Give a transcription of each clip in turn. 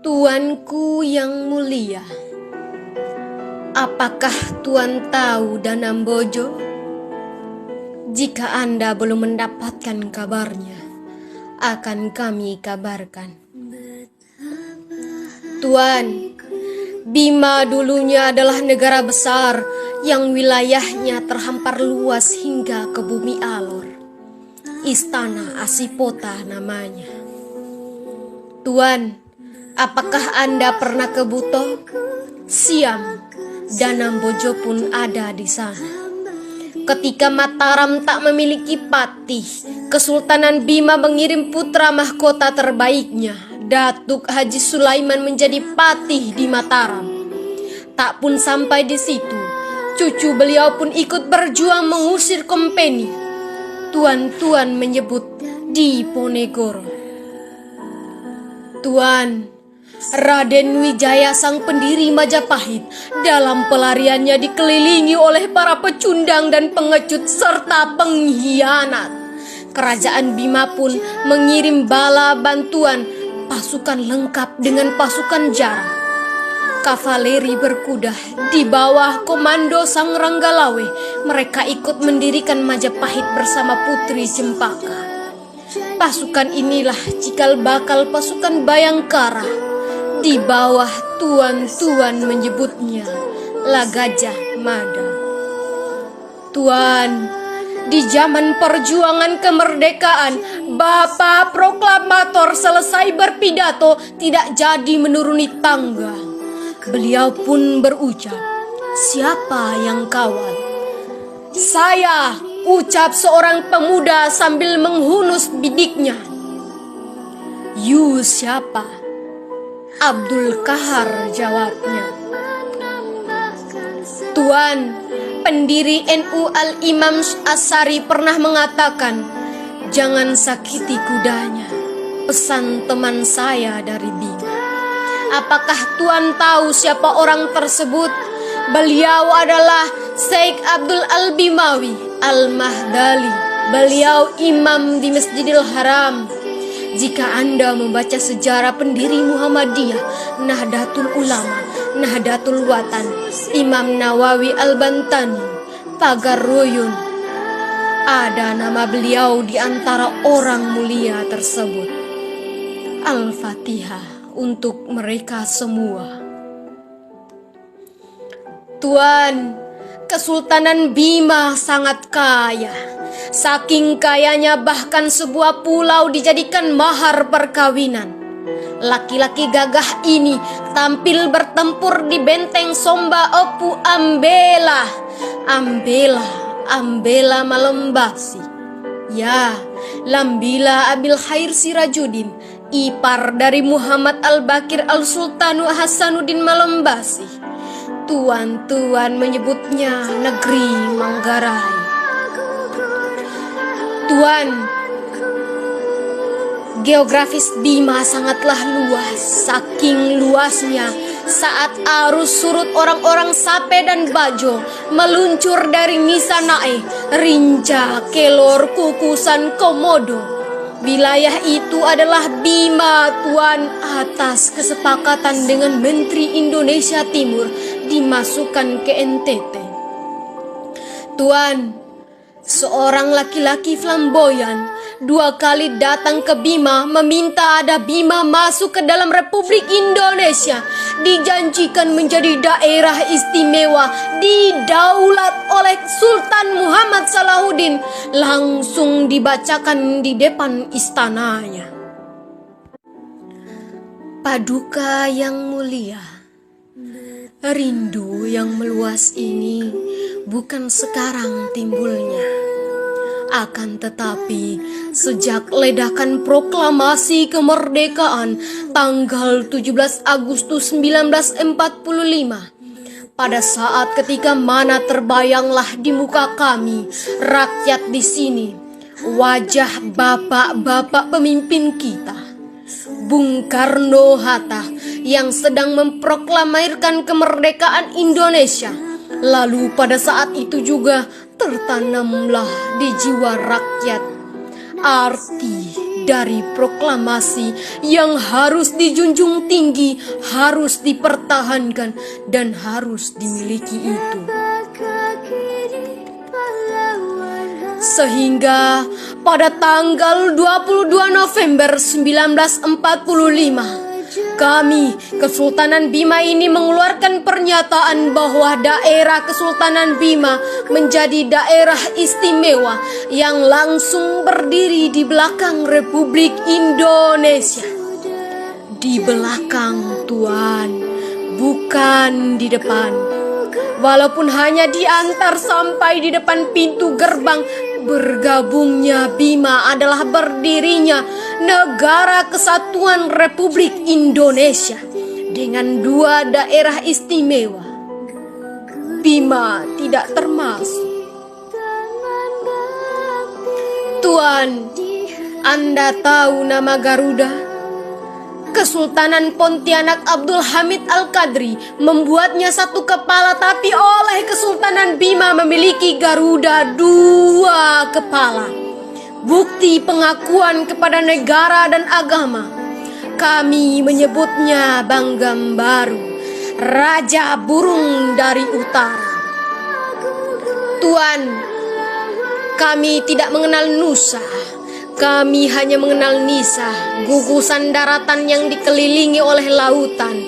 Tuanku yang mulia, apakah Tuan tahu Danambojo? Jika Anda belum mendapatkan kabarnya, akan kami kabarkan. Tuan, Bima dulunya adalah negara besar yang wilayahnya terhampar luas hingga ke bumi Alor. Istana Asipota namanya. Tuan, apakah Anda pernah ke Buto? Siam, Danambojo pun ada di sana. Ketika Mataram tak memiliki patih, Kesultanan Bima mengirim putra mahkota terbaiknya, Datuk Haji Sulaiman menjadi patih di Mataram. Tak pun sampai di situ, cucu beliau pun ikut berjuang mengusir kompeni. Tuan-tuan menyebut Diponegoro. Tuan, Raden Wijaya sang pendiri Majapahit dalam pelariannya dikelilingi oleh para pecundang dan pengecut serta pengkhianat. Kerajaan Bima pun mengirim bala bantuan, pasukan lengkap dengan pasukan jarak. Kavaleri berkuda di bawah komando Sang Ranggalawe, mereka ikut mendirikan Majapahit bersama Putri Cempaka. Pasukan inilah cikal bakal pasukan Bayangkara. Di bawah tuan-tuan menyebutnya La Gajah Mada. Tuan, di zaman perjuangan kemerdekaan, Bapak Proklamator selesai berpidato tidak jadi menuruni tangga. Beliau pun berucap, "Siapa yang kawal?" "Saya," ucap seorang pemuda sambil menghunus bidiknya. "You siapa?" Abdul Kahar jawabnya. "Tuan, pendiri NU Al-Imam Asy'ari pernah mengatakan, jangan sakiti kudanya. Pesan teman saya dari Bima. Apakah Tuan tahu siapa orang tersebut? Beliau adalah Syekh Abdul Al-Bimawi Al-Mahdali. Beliau imam di Masjidil Haram. Jika Anda membaca sejarah pendiri Muhammadiyah, Nahdlatul Ulama, Nahdlatul Watan, Imam Nawawi Al-Bantani, Pagar Royun, ada nama beliau di antara orang mulia tersebut. Al-Fatihah untuk mereka semua. Tuan, Kesultanan Bima sangat kaya. Saking kayanya bahkan sebuah pulau dijadikan mahar perkawinan. Laki-laki gagah ini tampil bertempur di benteng Somba Opu Ambela. Ambela Malembasi. Ya, Lambila Abil Khair Sirajuddin, ipar dari Muhammad Al-Bakir Al-Sultanu Hasanuddin Malembasi. Tuan-tuan menyebutnya negeri Manggarai. Tuan, geografis Bima sangatlah luas. Saking luasnya, saat arus surut orang-orang Sape dan Bajo meluncur dari Misanae, Rinca, Kelor, Kukusan, Komodo. Wilayah itu adalah Bima, Tuan, atas kesepakatan dengan Menteri Indonesia Timur dimasukkan ke NTT. Tuan, seorang laki-laki flamboyan 2 kali datang ke Bima meminta ada Bima masuk ke dalam Republik Indonesia, dijanjikan menjadi daerah istimewa didaulat oleh Sultan Muhammad Salahuddin, langsung dibacakan di depan istananya. Paduka yang mulia, rindu yang meluas ini bukan sekarang timbulnya. Akan tetapi, sejak ledakan proklamasi kemerdekaan tanggal 17 Agustus 1945, pada saat ketika mana terbayanglah di muka kami, rakyat di sini, wajah bapak-bapak pemimpin kita, Bung Karno-Hatta yang sedang memproklamirkan kemerdekaan Indonesia. Lalu pada saat itu juga tertanamlah di jiwa rakyat arti dari proklamasi yang harus dijunjung tinggi, harus dipertahankan, dan harus dimiliki itu. Sehingga pada tanggal 22 November 1945, kami, Kesultanan Bima ini mengeluarkan pernyataan bahwa daerah Kesultanan Bima menjadi daerah istimewa yang langsung berdiri di belakang Republik Indonesia. Di belakang, Tuan, bukan di depan. Walaupun hanya diantar sampai di depan pintu gerbang, bergabungnya Bima adalah berdirinya Negara Kesatuan Republik Indonesia dengan 2 daerah istimewa. Bima tidak termasuk. Tuan, Anda tahu nama Garuda? Kesultanan Pontianak Abdul Hamid Al-Qadri membuatnya 1 kepala, tapi oleh Kesultanan Bima memiliki Garuda 2 kepala. Bukti pengakuan kepada negara dan agama. Kami menyebutnya Banggam Baru, Raja Burung dari Utara. Tuan, kami tidak mengenal Nusa. Kami hanya mengenal Nisa, gugusan daratan yang dikelilingi oleh lautan.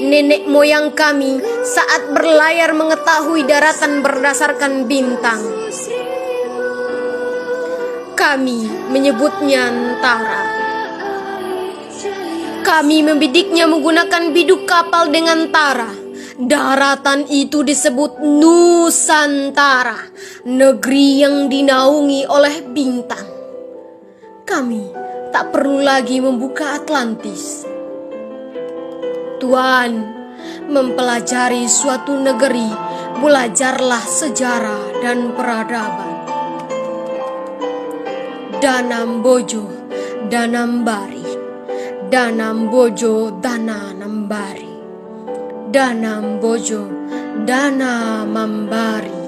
Nenek moyang kami saat berlayar mengetahui daratan berdasarkan bintang. Kami menyebutnya Nantara. Kami membidiknya menggunakan biduk kapal dengan tara. Daratan itu disebut Nusantara, negeri yang dinaungi oleh bintang. Kami tak perlu lagi membuka Atlantis. Tuan, mempelajari suatu negeri, belajarlah sejarah dan peradaban. Danambojo, Danambari, Danambojo, Dananambari, Danambojo, Danamambari.